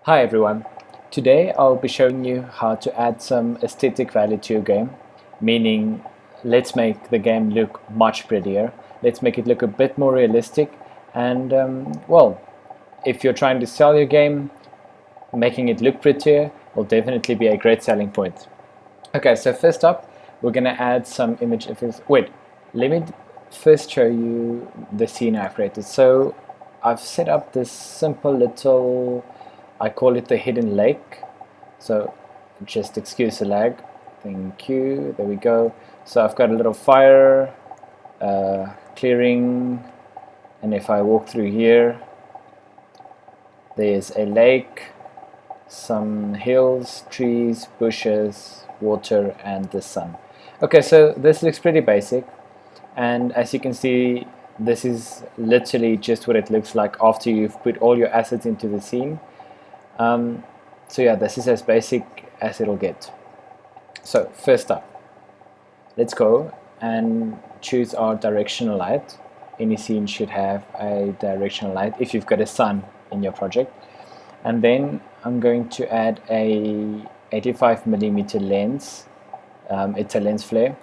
Hi everyone. Today I'll be showing you how to add some aesthetic value to your game, meaning let's make the game look much prettier. Let's make it look a bit more realistic and well, if you're trying to sell your game, making it look prettier will definitely be a great selling point. Okay, so first up we're gonna add some image effects. Wait, let me first show you the scene I've created. So I've set up this simple little, I call it the hidden lake. So just excuse the lag. Thank you. There we go. So I've got a little fire clearing, and if I walk through here, there's a lake, some hills, trees, bushes, water, and the sun. Okay, so this looks pretty basic, and as you can see, this is literally just what it looks like after you've put all your assets into the scene. So yeah, this is as basic as it'll get. So first up, let's go and choose our directional light. Any scene should have a directional light if you've got a sun in your project. And then I'm going to add a 85mm lens. It's a lens flare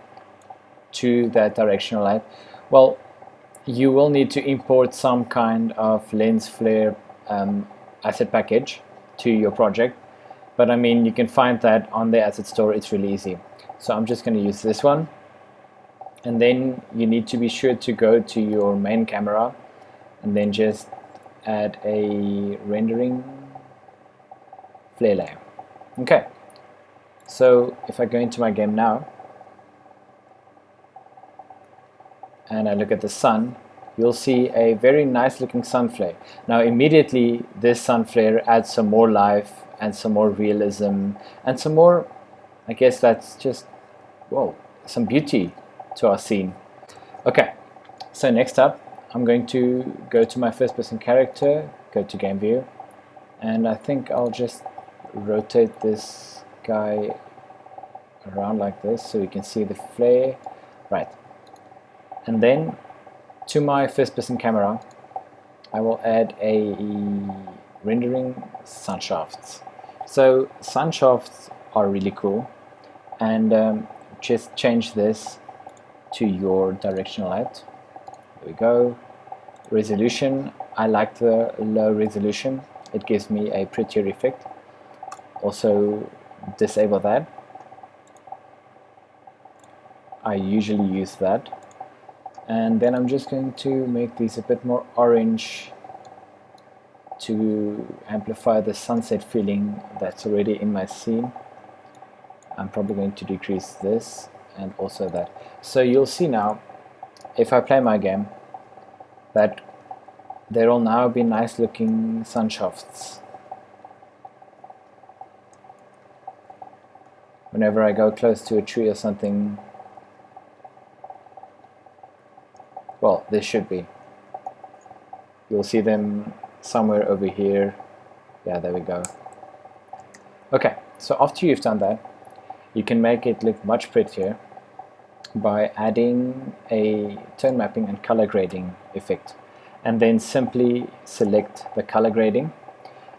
to that directional light. Well, you will need to import some kind of lens flare asset package to your project, but I mean, you can find that on the asset store. It's really easy. So I'm just going to use this one, and then you need to be sure to go to your main camera and then just add a rendering flare layer. Okay, so if I go into my game now and I look at the sun, you'll see a very nice looking sun flare. Now immediately this sun flare adds some more life and some more realism and some more, I guess that's just, whoa, some beauty to our scene. Okay, so next up I'm going to go to my first person character, go to game view, and I think I'll just rotate this guy around like this so you can see the flare. Right, and then to my first person camera I will add a rendering sunshafts. So sunshafts are really cool, and just change this to your directional light. There we go. Resolution, I like the low resolution, it gives me a prettier effect. Also disable that, I usually use that. And then I'm just going to make these a bit more orange to amplify the sunset feeling that's already in my scene. I'm probably going to decrease this and also that. So you'll see now, if I play my game, that there will now be nice looking sunshafts. Whenever I go close to a tree or something, well, there should be. You'll see them somewhere over here. Yeah, there we go. Okay, so after you've done that, you can make it look much prettier by adding a tone mapping and color grading effect, and then simply select the color grading.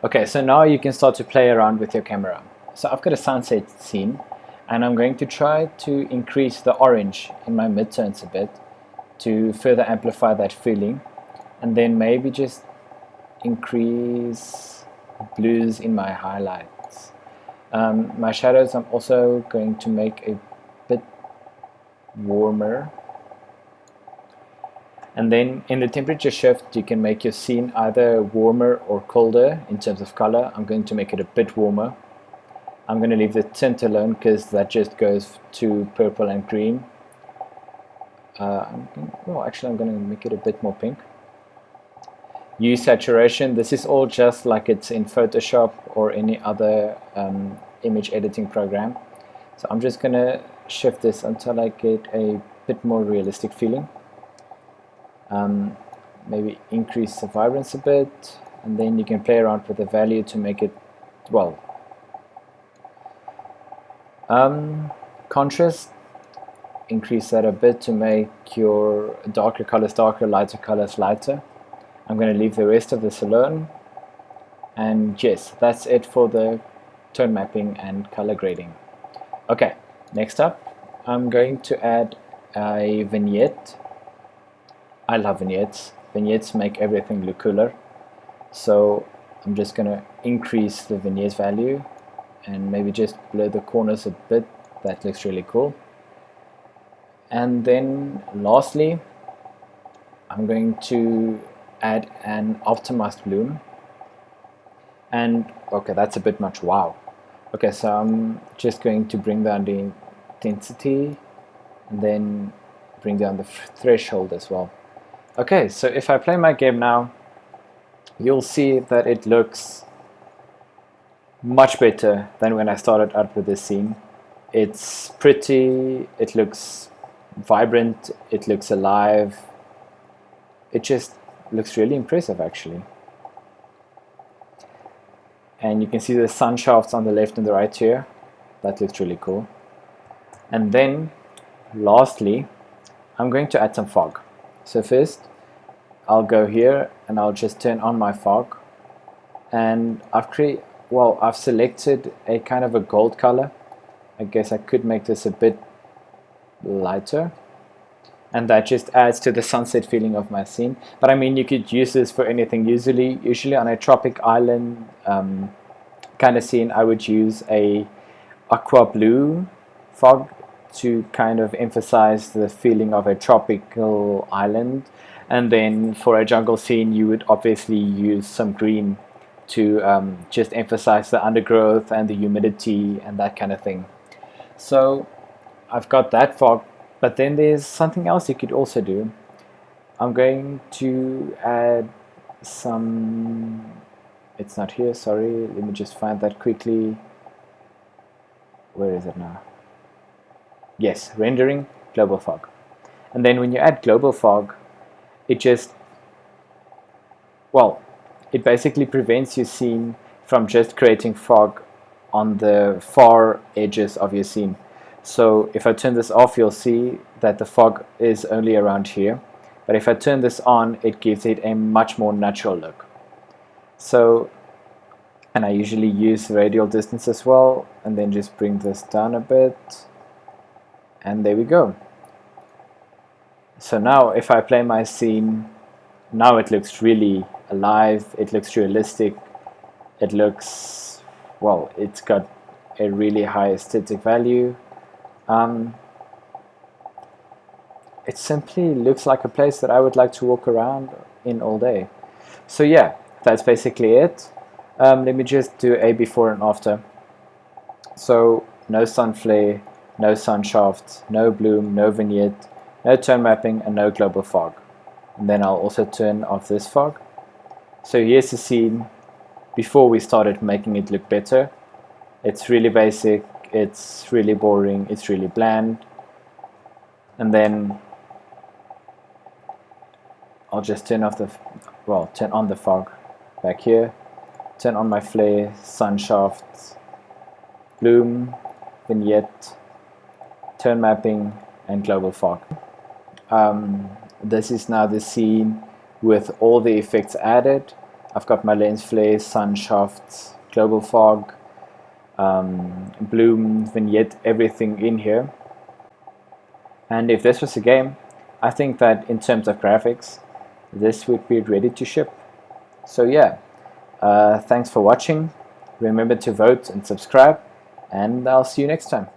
Okay, so now you can start to play around with your camera. So I've got a sunset scene, and I'm going to try to increase the orange in my midtones a bit to further amplify that feeling, and then maybe just increase blues in my highlights. My shadows I'm also going to make a bit warmer, and then in the temperature shift you can make your scene either warmer or colder in terms of color. I'm going to make it a bit warmer. I'm going to leave the tint alone because that just goes to purple and green. Well, actually I'm going to make it a bit more pink. Use saturation. This is all just like it's in Photoshop or any other image editing program. So I'm just going to shift this until I get a bit more realistic feeling. Maybe increase the vibrance a bit, and then you can play around with the value to make it, well, contrast, increase that a bit to make your darker colors darker, lighter colors lighter. I'm going to leave the rest of this alone. And yes, that's it for the tone mapping and color grading. Okay, next up I'm going to add a vignette. I love vignettes. Vignettes make everything look cooler. So I'm just going to increase the vignette value and maybe just blur the corners a bit. That looks really cool. And then lastly, I'm going to add an optimized bloom. And okay, that's a bit much. Wow. Okay, so I'm just going to bring down the intensity and then bring down the threshold as well. Okay, so if I play my game now, you'll see that it looks much better than when I started out with this scene. It's pretty, it looks vibrant, it looks alive. It just looks really impressive actually. And you can see the sun shafts on the left and the right here. That looks really cool. And then lastly, I'm going to add some fog. So first I'll go here and I'll just turn on my fog, and I've selected a kind of a gold color. I guess I could make this a bit lighter, and that just adds to the sunset feeling of my scene. But I mean, you could use this for anything. Usually on a tropic island kind of scene, I would use a aqua blue fog to kind of emphasize the feeling of a tropical island. And then for a jungle scene, you would obviously use some green to just emphasize the undergrowth and the humidity and that kind of thing. So I've got that fog, but then there's something else you could also do. I'm going to add some, it's not here, sorry, let me just find that quickly. Where is it now? Yes, rendering, global fog. And then when you add global fog, it basically prevents your scene from just creating fog on the far edges of your scene. So if I turn this off, you'll see that the fog is only around here. But if I turn this on, it gives it a much more natural look. So, and I usually use radial distance as well, and then just bring this down a bit. And there we go. So now if I play my scene, now it looks really alive, it looks realistic, it looks, well, it's got a really high aesthetic value. It simply looks like a place that I would like to walk around in all day. So yeah, that's basically it. Let me just do a before and after. So no sun flare, no sun shaft, no bloom, no vignette, no tone mapping, and no global fog. And then I'll also turn off this fog. So here's the scene before we started making it look better. It's really basic, it's really boring, it's really bland. And then I'll just turn on the fog back here, turn on my flare, sun shaft, bloom, vignette, tone mapping, and global fog. This is now the scene with all the effects added. I've got my lens flare, sun shafts, global fog, bloom, vignette, everything in here. And if this was a game, I think that in terms of graphics, this would be ready to ship. So yeah, thanks for watching. Remember to vote and subscribe, and I'll see you next time.